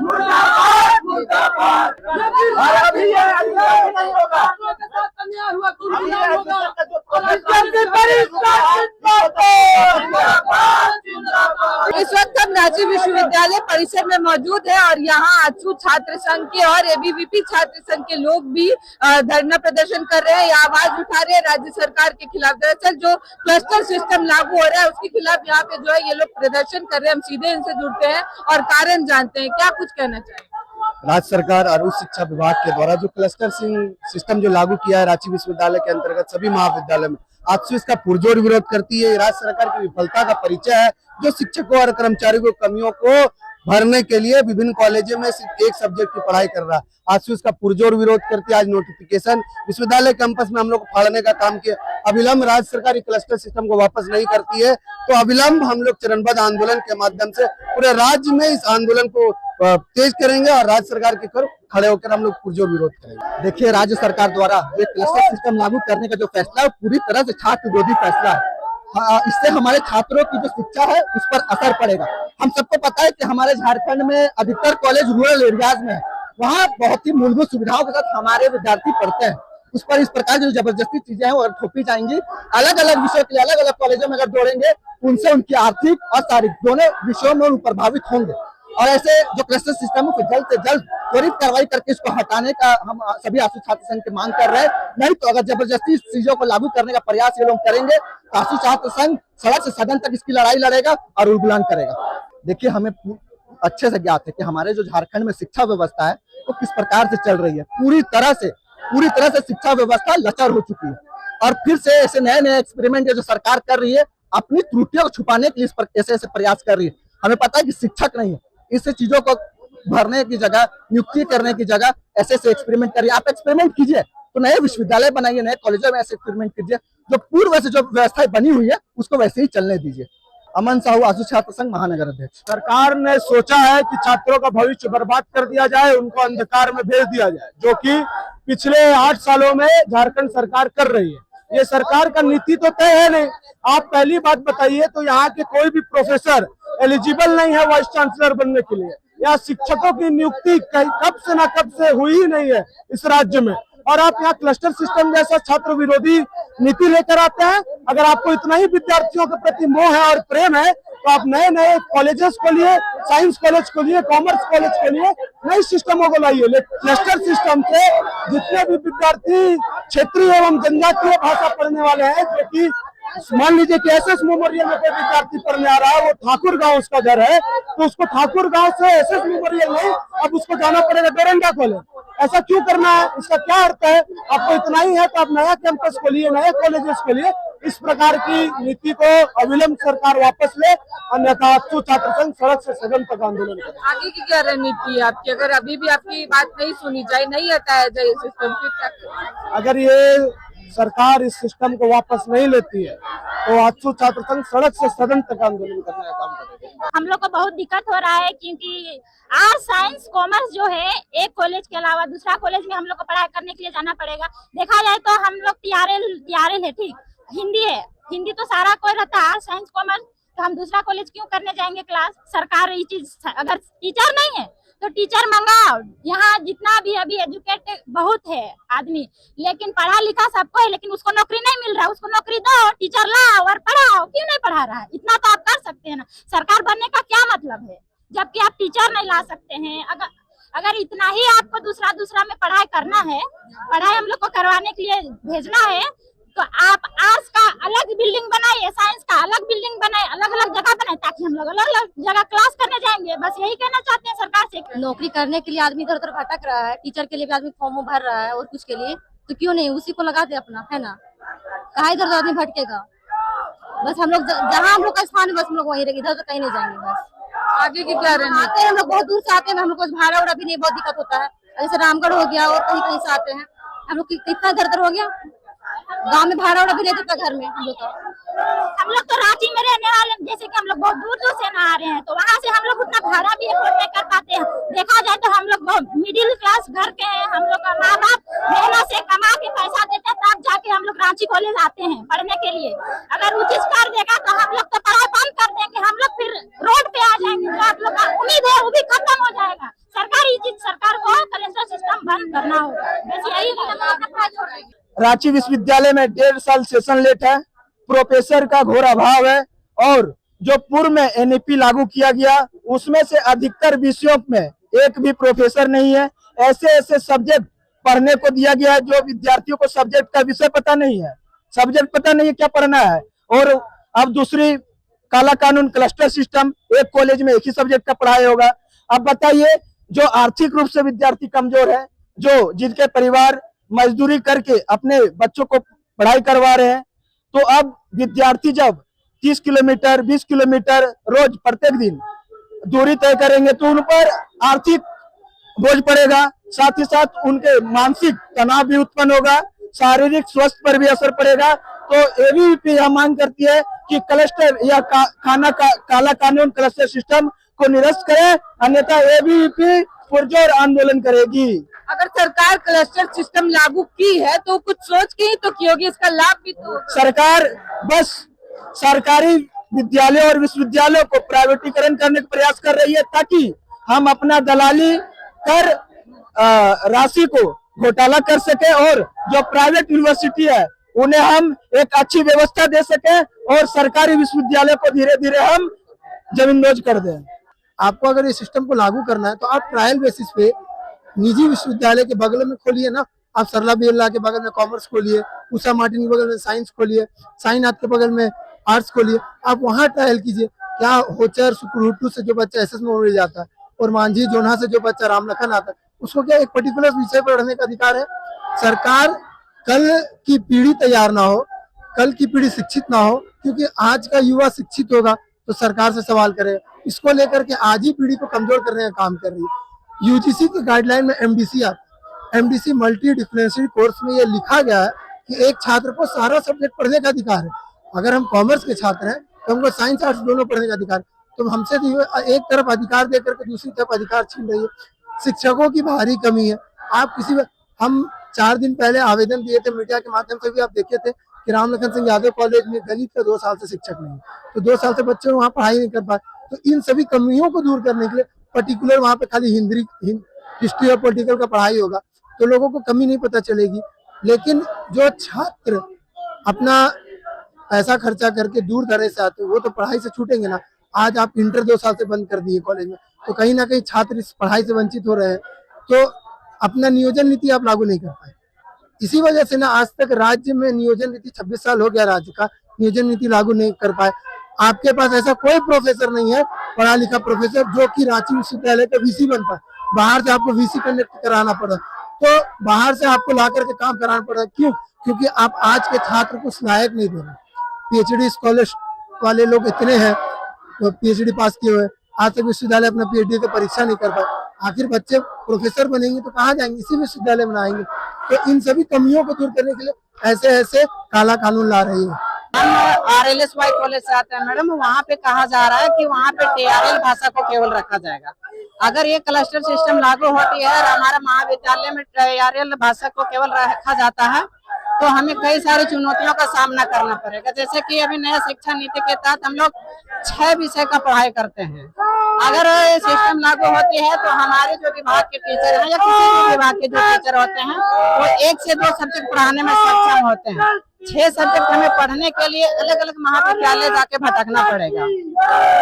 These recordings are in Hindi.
मुर्दाबाद मुर्दाबाद। और अभी ये अन्याय नहीं होगा, इस वक्त हम रांची विश्वविद्यालय परिसर में मौजूद है और यहाँ आजसू छात्र संघ के और एबीवीपी छात्र संघ के लोग भी धरना प्रदर्शन कर रहे हैं या आवाज उठा रहे हैं राज्य सरकार के खिलाफ। दरअसल जो क्लस्टर सिस्टम लागू हो रहा है उसके खिलाफ यहाँ पे जो है ये लोग प्रदर्शन कर रहे हैं। हम सीधे इनसे जुड़ते हैं और कारण जानते हैं। क्या कुछ कहना चाहिए? राज्य सरकार और उच्च शिक्षा विभाग के द्वारा जो क्लस्टर सिस्टम जो लागू किया है रांची विश्वविद्यालय के अंतर्गत सभी महाविद्यालय में, आज इसका पुरजोर विरोध करती है। राज्य सरकार की विफलता का परिचय है जो शिक्षकों और कर्मचारियों की कमियों को भरने के लिए विभिन्न कॉलेजों में सिर्फ एक सब्जेक्ट की पढ़ाई कर रहा है। आज से उसका पुरजोर विरोध करती है। आज नोटिफिकेशन विश्वविद्यालय कैंपस में हम लोग फाड़ने का काम किया। अविलंब राज्य सरकार खिलस्टर सिस्टम को वापस नहीं करती है तो अविलंब हम लोग चरणबद्ध आंदोलन के माध्यम से पूरे राज्य में इस आंदोलन को तेज करेंगे और राज्य सरकार के कर खड़े होकर हम लोग पुरजोर विरोध करेंगे। देखिए, राज्य सरकार द्वारा ये क्लस्टर सिस्टम लागू करने का जो फैसला है पूरी तरह से छात्र विरोधी फैसला है। इससे हमारे छात्रों की जो शिक्षा है उस पर असर पड़ेगा। हम सबको पता है कि हमारे झारखंड में अधिकतर कॉलेज रूरल एरियाज में है, वहाँ बहुत ही मूलभूत सुविधाओं के साथ हमारे विद्यार्थी पढ़ते हैं। उस पर इस प्रकार की जो जबरदस्ती चीजें हैं वो थोपी जाएंगी। अलग अलग विषयों के लिए अलग अलग कॉलेजों में अगर जोड़ेंगे उनसे उनकी आर्थिक और शारीरिक दोनों विषयों में प्रभावित होंगे और ऐसे जो क्लस्टर सिस्टम है जल्द से जल्द त्वरित कार्रवाई करके इसको हटाने का हम सभी आशु छात्र संघ की मांग कर रहे हैं। नहीं तो अगर जबरदस्ती इस चीजों को लागू करने का प्रयास ये लोग करेंगे तो आशु छात्र संघ सड़क से सदन तक इसकी लड़ाई लड़ेगा और उल्लंघन करेगा। देखिए, हमें अच्छे से ज्ञात है कि हमारे जो झारखंड में शिक्षा व्यवस्था है वो किस प्रकार से चल रही है। पूरी तरह से शिक्षा व्यवस्था लचर हो चुकी है और फिर से ऐसे नए एक्सपेरिमेंट जो सरकार कर रही है अपनी त्रुटियों को छुपाने के लिए ऐसे प्रयास कर रही है। हमें पता है कि शिक्षक नहीं है, इससे चीजों को भरने की जगह, नियुक्ति करने की जगह ऐसे एक्सपेरिमेंट करिए। आप एक्सपेरिमेंट कीजिए तो नए विश्वविद्यालय बनाइए, नए कॉलेजों में ऐसे एक्सपेरिमेंट कीजिए। जो पूर्व से जो व्यवस्था बनी हुई है उसको वैसे ही चलने दीजिए। अमन साहू, आशु छात्र संघ महानगर अध्यक्ष। सरकार ने सोचा है कि छात्रों का भविष्य बर्बाद कर दिया जाए, उनको अंधकार में भेज दिया जाए, जो कि पिछले 8 सालों में झारखंड सरकार कर रही है। ये सरकार का नीति तो तय है नहीं। आप पहली बात बताइए तो यहाँ के कोई भी प्रोफेसर एलिजिबल नहीं है वाइस चांसलर बनने के लिए। यहाँ शिक्षकों की नियुक्ति कब से हुई ही नहीं है इस राज्य में, और आप यहाँ क्लस्टर सिस्टम जैसा छात्र विरोधी नीति लेकर आते हैं। अगर आपको इतना ही विद्यार्थियों के प्रति मोह है और प्रेम है तो आप नए कॉलेजेस को लिए, साइंस कॉलेज को लिए, कॉमर्स कॉलेज के लिए नए सिस्टमों को लाइए। क्लस्टर सिस्टम से जितने भी विद्यार्थी क्षेत्रीय एवं जनजातीय भाषा पढ़ने वाले हैं, जो कि मान लीजिए कि एसएस मेमोरियल में कोई विद्यार्थी पढ़ने आ रहा है, वो ठाकुर गांव उसका घर है, तो उसको ठाकुर गांव से एसएस मेमोरियल नहीं, अब उसको जाना पड़ेगा डोरंडा कॉलेज। ऐसा क्यों करना है? इसका क्या अर्थ है? आपको इतना ही है तो आप नया कैंपस खोलिए, नए कॉलेजेस खोलिए। इस प्रकार की नीति को अविलंब सरकार वापस ले, अन्यथा आजसू छात्र संघ सड़क से सदन तक आंदोलन करें। आगे की क्या रणनीति है आपकी? अगर अभी भी आपकी बात नहीं सुनी जाए, नहीं हटाया जाए सिस्टम, फिर क्या करें? अगर ये सरकार इस सिस्टम को वापस नहीं लेती है तो आजसू छात्र संघ सड़क से सदन तक आंदोलन करने का काम करेगा। हम लोग को बहुत दिक्कत हो रहा है क्योंकि आर्ट्स, साइंस, कॉमर्स जो है एक कॉलेज के अलावा दूसरा कॉलेज में हम लोग को पढ़ाई करने के लिए जाना पड़ेगा। देखा जाए तो हम लोग टीआरएल है, ठीक, हिंदी है, हिंदी तो सारा कोई रहता है, साइंस कॉमर्स, तो हम दूसरा कॉलेज क्यों करने जाएंगे क्लास? सरकार ये चीज, अगर टीचर नहीं है तो टीचर मंगाओ। यहाँ जितना भी अभी एजुकेटेड बहुत है आदमी, लेकिन पढ़ा लिखा सबको है, लेकिन उसको नौकरी नहीं मिल रहा है। उसको नौकरी दो, टीचर लाओ और पढ़ाओ। क्यों नहीं पढ़ा रहा है? इतना तो आप कर सकते हैं ना। सरकार बनने का क्या मतलब है जबकि आप टीचर नहीं ला सकते हैं? अगर इतना ही आपको दूसरा में पढ़ाई करना है, पढ़ाई हम लोग को करवाने के लिए भेजना है, तो आप आर्ट्स का अलग बिल्डिंग बनाइए, साइंस का अलग बिल्डिंग बनाए, अलग अलग जगह बनाए, ताकि हम लोग अलग अलग जगह क्लास करने जाएंगे। बस यही कहना चाहते हैं सरकार से। नौकरी करने के लिए आदमी इधर उधर भटक रहा है, टीचर के लिए भी आदमी फॉर्म भर रहा है और कुछ के लिए, तो क्यों नहीं उसी को लगा दे अपना, है ना? कहाँ इधर आदमी भटकेगा? बस हम लोग जहाँ हम लोग का स्थान है बस हम लोग वहीं रहेंगे, इधर तो कहीं नहीं जाएंगे। बस आगे की क्या रणनीति? आते हैं हम लोग बहुत दूर से आते हैं, हम लोग को भाड़ा उड़ा भी नहीं बहुत दिक्कत होता है। जैसे रामगढ़ हो गया और कहीं कहीं से आते हैं हम लोग, कितना इधर उधर हो गया, गांव में भाड़ा उड़ा भी नहीं देता घर में। हम लोग तो रांची में रहने वाले, जैसे कि हम लोग बहुत दूर से ना आ रहे हैं, तो वहाँ से हम लोग उतना भाड़ा भी अफोर्ड नहीं कर पाते हैं। देखा जाए तो हम लोग बहुत मिडिल क्लास घर के हैं। हम लोग का माँ बाप मेहनत से कमा के पैसा देते हैं, तब जाके हम लोग रांची कॉलेज आते हैं पढ़ने के लिए। अगर उचित कर देगा तो हम लोग तो पढ़ाई बंद कर देंगे, हम लोग फिर रोड पे आ जाएंगे। जो आप लोग का उम्मीद है वो भी खत्म हो जाएगा। करना होगा, बस यही है। रांची विश्वविद्यालय में 1.5 साल सेशन लेट है, प्रोफेसर का घोर अभाव है और जो पूर्व में एनईपी लागू किया गया उसमें से अधिकतर विषयों में एक भी प्रोफेसर नहीं है। ऐसे ऐसे सब्जेक्ट पढ़ने को दिया गया है जो विद्यार्थियों को सब्जेक्ट का विषय पता नहीं है, सब्जेक्ट पता नहीं है क्या पढ़ना है। और अब दूसरी काला कानून क्लस्टर सिस्टम, एक कॉलेज में एक ही सब्जेक्ट का पढ़ाई होगा। अब बताइए, जो आर्थिक रूप से विद्यार्थी कमजोर है, जो जिनके परिवार मजदूरी करके अपने बच्चों को पढ़ाई करवा रहे हैं, तो अब विद्यार्थी जब 30 किलोमीटर 20 किलोमीटर रोज प्रत्येक दिन दूरी तय करेंगे तो उन पर आर्थिक बोझ पड़ेगा, साथ ही साथ उनके मानसिक तनाव भी उत्पन्न होगा, शारीरिक स्वास्थ्य पर भी असर पड़ेगा। तो एबीवीपी यह मांग करती है कि क्लस्टर या काला कानून क्लस्टर सिस्टम को निरस्त करे, अन्यथा एबीवीपी पुरजोर आंदोलन करेगी। अगर सरकार क्लस्टर सिस्टम लागू की है तो कुछ सोच के ही तो की होगी, इसका लाभ भी तो सरकार बस सरकारी विद्यालय और विश्वविद्यालयों को प्राइवेटीकरण करने का प्रयास कर रही है ताकि हम अपना दलाली कर राशि को घोटाला कर सके और जो प्राइवेट यूनिवर्सिटी है उन्हें हम एक अच्छी व्यवस्था दे सके और सरकारी विश्वविद्यालय को धीरे धीरे हम जमींदोज कर दें। आपको अगर ये सिस्टम को लागू करना है तो आप ट्रायल बेसिस पे निजी विश्वविद्यालय के बगल में खोलिए ना। आप सरला बिरला के बगल में कॉमर्स खोलिए, उषा मार्टिन के बगल में साइंस खोलिए, साईनाथ के बगल में आर्ट्स खोलिए, आप वहाँ ट्रायल कीजिए। क्या होचर सुकुरुटू से जो बच्चा एसएस में उड़ जाता है और मांझी जोन्हा से जो बच्चा रामलखन आता है, उसको क्या एक पर्टिकुलर विषय पर पढ़ने का अधिकार है? सरकार कल की पीढ़ी तैयार ना हो, कल की पीढ़ी शिक्षित ना हो, क्योंकि आज का युवा शिक्षित होगा तो सरकार से सवाल करेगा। इसको लेकर के आज ही पीढ़ी को कमजोर करने का काम कर रही है। यूजीसी की गाइडलाइन में एमडीसी मल्टी डिफरेंशियल कोर्स में ये लिखा गया है कि एक छात्र को सारा सब्जेक्ट पढ़ने का अधिकार है। अगर हम कॉमर्स के छात्र हैं तो हमको साइंस आर्ट्स दोनों पढ़ने का अधिकार, तो हमसे एक तरफ अधिकार देकर के दूसरी तरफ अधिकार छीन रही है। शिक्षकों की भारी कमी है। आप हम 4 दिन पहले आवेदन दिए थे, मीडिया के माध्यम से भी आप देखे थे कि रामलखन सिंह यादव कॉलेज में गणित का 2 साल से शिक्षक नहीं, तो 2 साल से बच्चे वहाँ पढ़ाई नहीं कर पाए। तो इन सभी कमियों को दूर करने के लिए पर्टिकुलर वहाँ पे खाली हिस्ट्री और पॉलिटिकल का पढ़ाई होगा तो लोगों को कमी नहीं पता चलेगी। लेकिन जो छात्र अपना पैसा खर्चा करके दूर दराज से आते हैं वो तो पढ़ाई से छूटेंगे ना। आज आप इंटर 2 साल से बंद कर दिए कॉलेज में, तो कहीं ना कहीं छात्र इस पढ़ाई से वंचित हो रहे हैं। तो अपना नियोजन नीति आप लागू नहीं कर पाए। इसी वजह से ना आज तक राज्य में नियोजन नीति 26 साल हो गया राज्य का, नियोजन नीति लागू नहीं कर पाए। आपके पास ऐसा कोई प्रोफेसर नहीं है पढ़ा लिखा प्रोफेसर जो कि रांची विश्वविद्यालय का वीसी बन पाए। बाहर से आपको वीसी कंडक्ट कराना पड़ा, तो बाहर से आपको ला करके काम कराना पड़ा। क्यों? क्योंकि आप आज के छात्र को लायक नहीं दे रहे। पीएचडी स्कॉलरशिप वाले लोग इतने हैं तो पीएचडी पास किए हुए, आज तक विश्वविद्यालय अपना पीएचडी की परीक्षा नहीं कर पाए। आखिर बच्चे प्रोफेसर बनेंगे तो कहाँ जाएंगे? इसी विश्वविद्यालय में आएंगे। तो इन सभी कमियों को दूर करने के लिए ऐसे काला कानून ला रही है। हम RLSY कॉलेज से आते हैं मैडम, वहाँ पे कहा जा रहा है कि वहाँ पे TRL भाषा को केवल रखा जाएगा। अगर ये क्लस्टर सिस्टम लागू होती है और हमारा महाविद्यालय में TRL भाषा को केवल रखा जाता है तो हमें कई सारी चुनौतियों का सामना करना पड़ेगा। जैसे कि अभी नया शिक्षा नीति के तहत हम लोग 6 विषय का पढ़ाई करते हैं। अगर सिस्टम लागू होती है तो हमारे जो विभाग के टीचर हैं या किसी भी विभाग के जो टीचर होते हैं वो 1 से 2 सब्जेक्ट पढ़ाने में सक्षम होते हैं। 6 सब्जेक्ट हमें पढ़ने के लिए अलग अलग महाविद्यालय जाके भटकना पड़ेगा।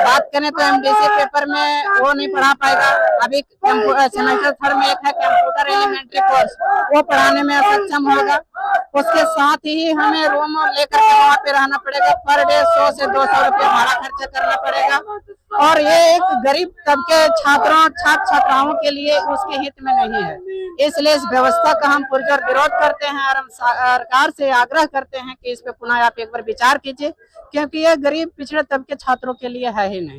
बात करें तो एमडीसी पेपर में वो नहीं पढ़ा पाएगा। अभी सेमेस्टर 3 में एक है कंप्यूटर एलिमेंट्री कोर्स, वो पढ़ाने में असक्षम होगा। उसके साथ ही हमें रूम लेकर के वहाँ पे रहना पड़ेगा। पर डे 100 से 200 रुपया भाड़ा खर्चा करना पड़ेगा और ये एक गरीब तबके छात्राओं के लिए उसके हित में नहीं है। इसलिए इस व्यवस्था का हम पुरजोर विरोध करते हैं और हम सरकार से आग्रह करते हैं कि इस पे पुनः आप एक बार विचार कीजिए, क्योंकि ये गरीब पिछड़े तबके छात्रों के लिए है ही नहीं।